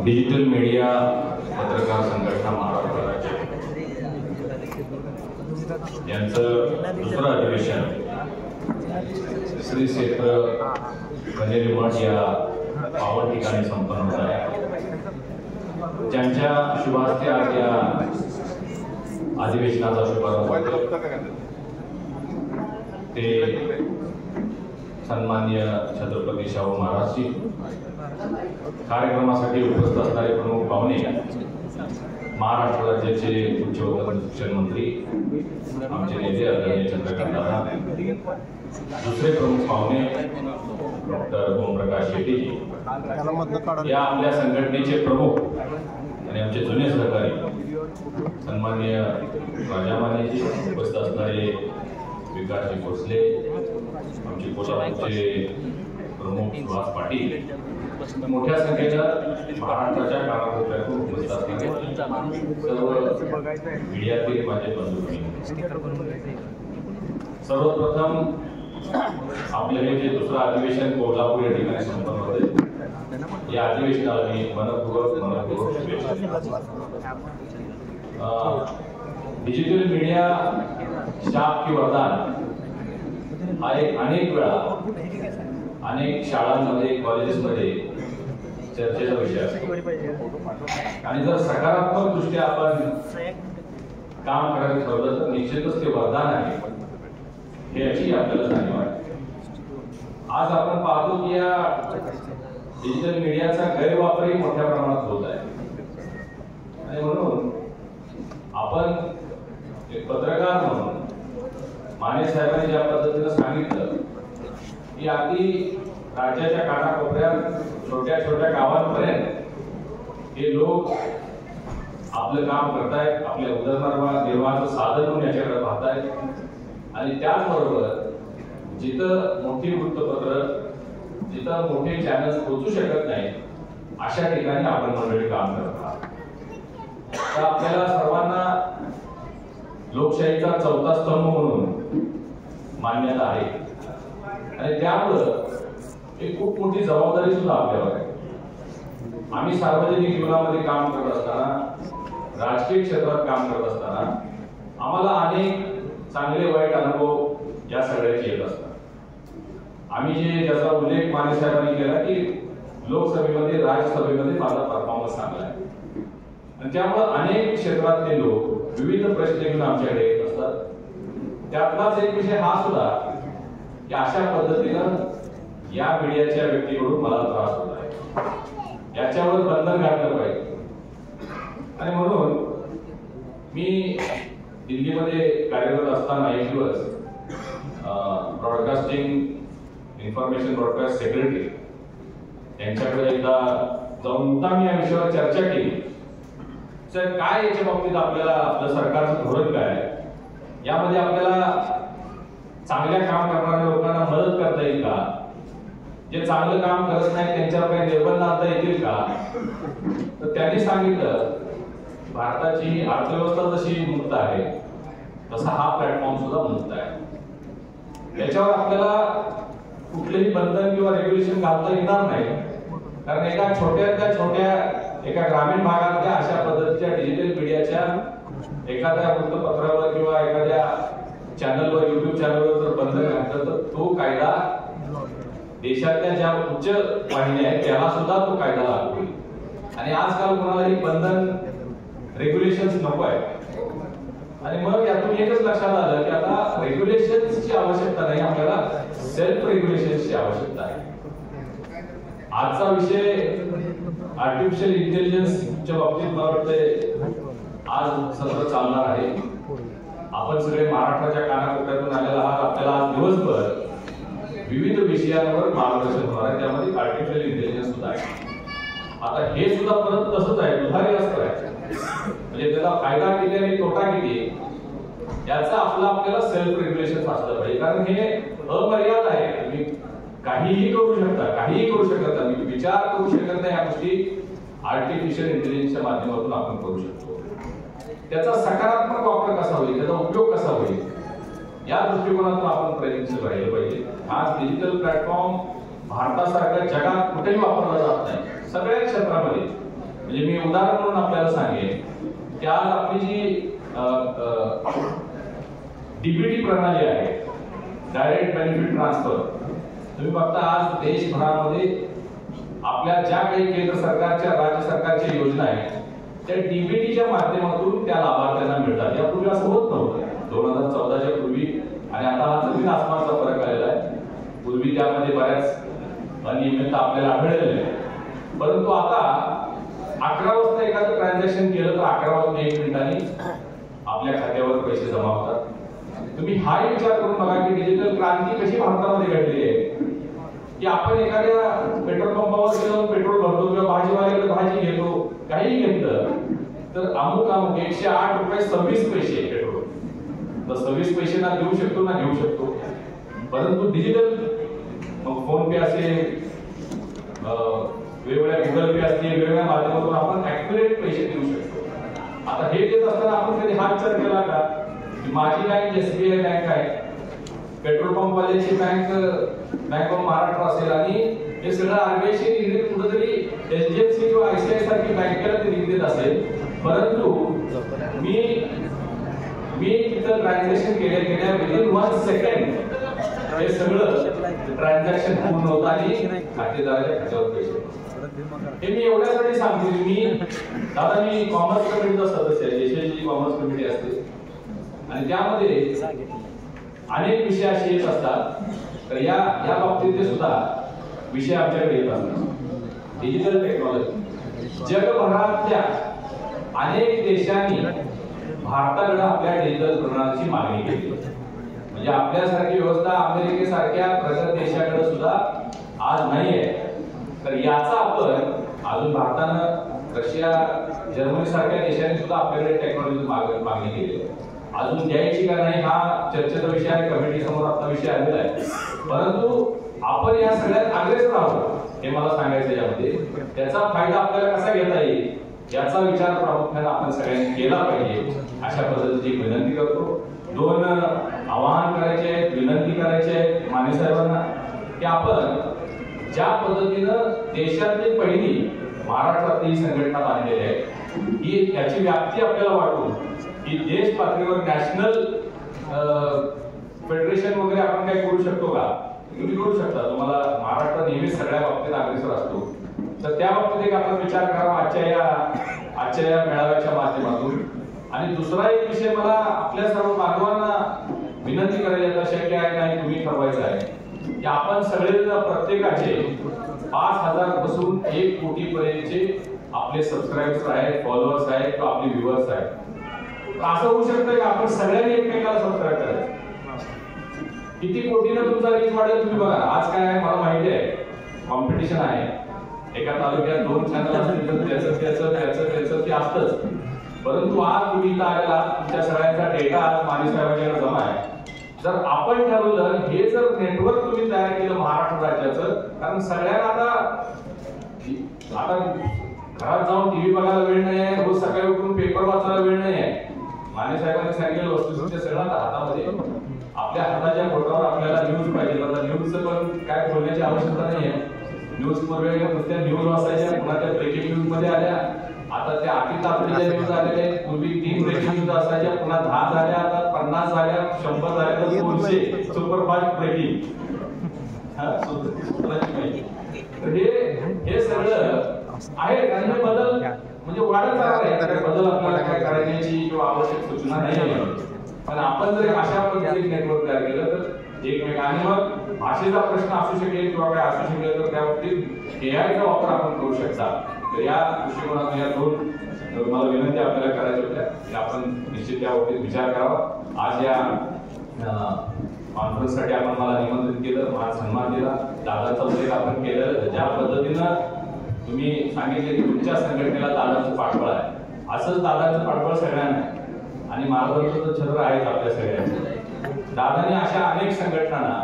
Digital media पत्रकार संघटना महाराष्ट्र राज्य यांचं दुसरं अधिवेशन श्री क्षेत्र कनेरी मठ या पावन ठिकाणी संपन्न होत आहे। ज्यांच्या शुभास्ते आज या अधिवेशनाचा शुभारंभ ते सन्माननीय छत्रपती शाहू महाराजजी, कार्यक्रमासाठी उपस्थित असणारे प्रमुख पाहुणे, महाराष्ट्र राज्याचे उच्च व तंत्र शिक्षण मंत्री आमचे नेते आदरणीय चंद्रकांत दादा, दुसरे प्रमुख पाहुणे डॉक्टर ओमप्रकाश शेट्टी, या आपल्या संघटनेचे प्रमुख आणि आमचे जुने सहकारी सन्माननीय राजामानेजी, उपस्थित असणारे विकासजी भोसले, आमचे कोल्हापूरचे प्रमुख सुहास पाटील, मोठ्या संख्येनं महाराष्ट्राच्या कानाकोपऱ्यातून उपस्थित असणारे सर्व मीडियातील माझे बंधू, सर्वप्रथम आपले हे जे दुसरं अधिवेशन कोल्हापूर या ठिकाणी संपन्न होते, या अधिवेशनाला मी मनपूर्वक शुभेच्छा देतो। डिजिटल मीडिया शाप की वरदान हा एक अनेक वेळा अनेक शाळांमध्ये, कॉलेजेसमध्ये चर्चेचा विषय असतो आणि जर सकारात्मक दृष्ट्या आपण काम करायला ठरवलं तर निश्चितच ते वरदान आहे हे याची आपल्याला जाणीव आहे। आज आपण पाहतो की या डिजिटल मीडियाचा गैरवापरही मोठ्या प्रमाणात होत आहे आणि म्हणून आपण एक पत्रकार म्हणून माने साहेबांनी ज्या पद्धतीने सांगितलं की अगदी राज्याच्या कानाकोपऱ्यात छोट्या छोट्या गावांपर्यंत हे लोक आपलं काम करतायत, आपल्या उदरनिर्वाहाचं साधन म्हणून याच्याकडे पाहतायत आणि त्याचबरोबर जिथं मोठी वृत्तपत्र, जिथं मोठे चॅनल्स पोहोचू शकत नाही अशा ठिकाणी आपण मंडळी काम करत आहात। तर आपल्याला सर्वांना लोकशाहीचा चौथा स्तंभ म्हणून मान्यता आहे आणि त्यामुळं एक खूप मोठी जबाबदारी सुद्धा आपल्यावर आहे। आम्ही सार्वजनिक जीवनामध्ये काम करत असताना, राजकीय क्षेत्रात काम करत असताना आम्हाला अनेक चांगले वाईट अनुभव या सगळ्याचे येत असतात। आम्ही ज्याचा उल्लेख माने साहेबांनी केला की लोकसभेमध्ये, राज्यसभेमध्ये माझा परफॉर्मन्स चांगला आहे आणि त्यामुळे अनेक क्षेत्रातले लोक विविध प्रश्न घेऊन आमच्याकडे येत असतात। त्यातलाच एक विषय हा सुद्धा की अशा पद्धतीनं या मीडियाच्या व्यक्तीकडून मला त्रास होत आहे, याच्यावर बंधन घातलं पाहिजे आणि म्हणून मी दिल्लीमध्ये कार्यरत असताना एक दिवस ब्रॉडकास्टिंग इन्फॉर्मेशन ब्रॉडकास्ट सेक्रेटरी यांच्याकडे एकदा जाऊन मुद्दाम या विषयावर चर्चा केली। सर, काय याच्या बाबतीत आपल्याला आपलं सरकारचं धोरण काय आहे, यामध्ये आपल्याला चांगल्या काम करणाऱ्या लोकांना मदत करता येईल का, जे चांगलं काम करत नाही त्यांच्यावर काही निर्बंध आणता येतील का? तर त्यांनी सांगितलं भारताची अर्थव्यवस्था जशी मुक्त आहे तसा हा प्लॅटफॉर्म सुद्धा मुक्त आहे। याच्यावर आपल्याला कुठलेही बंधन किंवा रेग्युलेशन घालता येणार नाही, कारण एका ग्रामीण भागातल्या अशा पद्धतीच्या डिजिटल मीडियाच्या एखाद्या वृत्तपत्रावर किंवा एखाद्या चॅनलवर, युट्यूब चॅनलवर जर बंधन घातलं तर तो कायदा देशातल्या ज्या उच्च वाहिन्या आहेत त्याला सुद्धा तो कायदा लागू होईल आणि आजकाल कोणालाही बंधन, रेग्युलेशन्स नको आहे आणि मग यातून एकच लक्षात आलं की आता रेग्युलेशन्सची आवश्यकता नाही, आपल्याला सेल्फ रेग्युलेशन्सची आवश्यकता आहे। आजचा विषय आर्टिफिशियल इंटेलिजन्सच्या बाबतीत मला वाटतं आज सत्र चालणार आहे। आपण सगळे महाराष्ट्राच्या कानाकोपऱ्यातून आलेला आहात, आपल्याला आज दिवसभर विविध विषयांवर मार्गदर्शन होणार आहे, त्यामध्ये आर्टिफिशियल इंटेलिजन्स सुद्धा आहे। आता हे सुद्धा परत तसंच आहे, दुधारी अस्त्र आहे, म्हणजे त्याचा फायदा किती आणि तोटा किती याचा आपल्याला सेल्फ रेग्युलेशन असलं पाहिजे, कारण हे अमर्याद आहे। तुम्ही काहीही करू शकता, काहीही करू शकत नाही, विचार करू शकत नाही, या गोष्टी आर्टिफिशियल इंटेलिजन्सच्या माध्यमातून आपण करू शकतो। त्याचा सकारात्मक वापर कसा होईल, त्याचा उपयोग कसा होईल, या दृष्टिकोनातून आपण प्रयत्नशील राहिले पाहिजे। आज डिजिटल प्लॅटफॉर्म भारतासारख्या जगात कुठेही वापरला जात नाही, सगळ्या क्षेत्रामध्ये. म्हणजे मी उदाहरण म्हणून आपल्याला सांगेन की आज आपली जी डीबीटी प्रणाली आहे, डायरेक्ट बेनिफिट ट्रान्सफर, तुम्ही बघता आज देशभरामध्ये आपल्या ज्या काही केंद्र सरकारच्या राज्य सरकारच्या योजना आहेत त्या डीबीटीच्या माध्यमातून त्या लाभार्थ्यांना मिळतात. यापूर्वी असं होत नव्हतं. 2014च्या पूर्वी आणि आता हा जमीन आसमानचा फरक आलेला आहे. पूर्वी त्यामध्ये बऱ्याच अनियमितता आपल्याला आढळलेल्या आहे, परंतु आता 11 वाजता एखादं ट्रान्झॅक्शन केलं तर 11 वाजून 1 मिनिटांनी आपल्या खात्यावर पैसे जमा होतात. तुम्ही हाही विचार करून बघा की डिजिटल क्रांती कशी भारतामध्ये घडलेली आहे की आपण एखाद्या पेट्रोल पंपावर गेलो, पेट्रोल भरतो किंवा भाजीवाल्याकडे भाजी घेतो, काही घेतलं तर अमुक 108 रुपये 26 पैसे पेट्रोल. तर 26 पैसे ना देऊ शकतो ना घेऊ शकतो. परंतु डिजिटल मग फोन पे असेल, वेगवेगळ्या गुगल पे असतील, वेगवेगळ्या माध्यमातून आपण ऍक्युरेट पैसे देऊ शकतो. आता हे देत असताना आपण कधी हा विचार केला का की माझी बँक SBI बँक आहे, पेट्रोल पंप वाल्याची बँक ऑफ महाराष्ट्र असेल आणि हे सगळं RBI निगडीत कुठेतरी HDFC किंवा ICICI सारखी बँकेला ते निगडीत असेल, परंतु मी तिथं ट्रान्झॅक्शन केल्या विदिन 1 सेकंड हे सगळं ट्रान्झॅक्शन पूर्ण होतं आणि खातेदाराच्या खात्यावर पैसे. हे मी एवढ्यासाठी सांगतो की मी कॉमर्स कमिटीचा सदस्य आहे, यशस्वी कॉमर्स कमिटी असते आणि त्यामध्ये अनेक विषय असे येत असतात. तर या बाबतीतले सुद्धा विषय आमच्याकडे येत असतात. डिजिटल टेक्नॉलॉजी जगभरातल्या अनेक देशांनी भारताकडे आपल्या डिजिटल प्रणालीची मागणी केली. म्हणजे आपल्यासारखी व्यवस्था अमेरिकेसारख्या प्रगत देशाकडे सुद्धा आज नाही आहे. तर याचा आपण अजून भारतानं रशिया, जर्मनी सारख्या देशांनी सुद्धा आपल्याकडे टेक्नॉलॉजी मागणी केली आहे. अजून द्यायची का नाही हा चर्चेचा विषय आहे, कमिटी समोर आपला विषय आलेला आहे. परंतु आपण या सगळ्यात अग्रेसर आहोत हे मला सांगायचं यामध्ये. त्याचा फायदा आपल्याला कसा घेता येईल याचा विचार प्रामुख्याने आपण सगळ्यांनी केला पाहिजे, अशा पद्धतीची विनंती करतो. 2 आवाहन करायचे आहेत, विनंती करायची आहे माने साहेबांना की आपण ज्या पद्धतीनं देशातली पहिली महाराष्ट्रातली संघटना बांधलेली आहे ही याची व्याप्ती आपल्याला वाटून की देश पातळीवर नॅशनल फेडरेशन वगैरे आपण काय करू शकतो का? तुम्ही करू शकता. तुम्हाला महाराष्ट्र नेहमीच सगळ्या बाबतीत अग्रेसर असतो. तर त्या बाबतीत एक आपण विचार करावा आजच्या या मेळाव्याच्या माध्यमातून. आणि दुसरा एक विषय मला आपल्या सर्व बांधवांना विनंती करायची आता शक्य आहे नाही तुम्ही ठरवायचं आहे की आपण सगळे प्रत्येकाचे 5,000 पासून 1 कोटी पर्यंतचे आपले सबस्क्रायबर्स आहेत, फॉलोअर्स आहेत किंवा आपले व्ह्युअर्स आहेत. असं होऊ शकतं की आपण सगळ्यांनी एकमेकाला सबस्क्राईब करायचं. किती कोटीनं तुमचा रीच वाढेल तुम्ही बघा. आज काय आहे मला माहिती आहे, कॉम्पिटिशन आहे. एका तालुक्यात 2 चॅनल असतील तर त्याचं ते असतंच. परंतु आज तुम्ही इथं आलेला तुमच्या सगळ्यांचा डेटा आज माने साहेबांच्याकडे जमा आहे. जर आपण ठरवलं हे जर नेटवर्क तुम्ही तयार केलं महाराष्ट्र राज्याचं, कारण सगळ्यांना आता घरात जाऊन टीव्ही बघायला वेळ नाही आहे, रोज सकाळी उठून पेपर वाचायला वेळ नाही आहे. माने साहेबांनी सांगितलेलं वस्तुस्थिती सगळं हातामध्ये, आपल्या हाताच्या बोटावर आपल्याला न्यूज पाहिजे. आता न्यूजचं पण काय बोलण्याची आवश्यकता नाही आहे. न्यूज पूर्वी नुसत्या न्यूज वाचायच्या, पुन्हा त्या ब्रेकिंग न्यूज मध्ये आल्या. आता त्या अति तातडीच्या न्यूज आलेल्या आहेत. पूर्वी 3 ब्रेकिंग न्यूज असायच्या, पुन्हा 10 झाल्या, आता 50 झाल्या, 100 झाल्या, तर 200 सुपरफास्ट ब्रेकिंग. हे सगळं आहे आणि हे बदल म्हणजे वाढत राहणार आहे. बदल आपल्याला काय करायची किंवा आवश्यक सूचना नाही आहे. पण आपण जर अशा पद्धतीने नेटवर्क तयार केलं तर एकमेकांनी मग भाषेचा प्रश्न असू शकेल किंवा काय असू शकेल तर त्या बाबतीत एआयचा वापर आपण करू शकता. तर या दृष्टिकोनातून या 2 मला विनंती आपल्याला करायच्या होत्या की आपण निश्चित त्या बाबतीत विचार करावा. आज या कॉन्फरन्ससाठी आपण मला निमंत्रित केलं, मला सन्मान दिला, दादाचा उल्लेख आपण केलेला. ज्या पद्धतीनं तुम्ही सांगितले की तुमच्या संघटनेला दादाचं पाठबळ आहे, असंच दादाचं पाठबळ सगळ्यांना आहे आणि मार्गदर्शक छत्र आहेच आपल्या सगळ्यांचं. दादाने अशा अनेक संघटनांना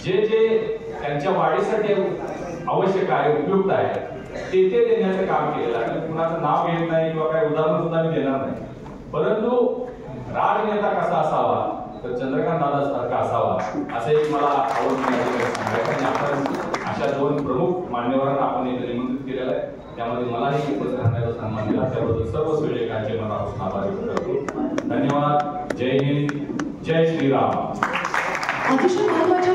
जे त्यांच्या वाढीसाठी आवश्यक आहे, उपयुक्त आहे ते देण्याचं काम केलेलं आहे. कुणाचं नाव घेत नाही किंवा काही उदाहरण सुद्धा मी देणार नाही. परंतु राजनेता कसा असावा तर चंद्रकांत दादा सारखा असावा असं एक मला आवड सांगायचं. आणि आपण अशा दोन प्रमुख मान्यवरांना आपण इथे निमंत्रित केलेलं आहे. त्यामध्ये मलाही उपस्थित राहण्याचा सन्मान दिला, त्याबद्दल सर्व संयोजकांचे मनापासून आभार व्यक्त करतो. धन्यवाद. जय हिंद, जय श्रीराम. अतिशय महत्त्वाच्या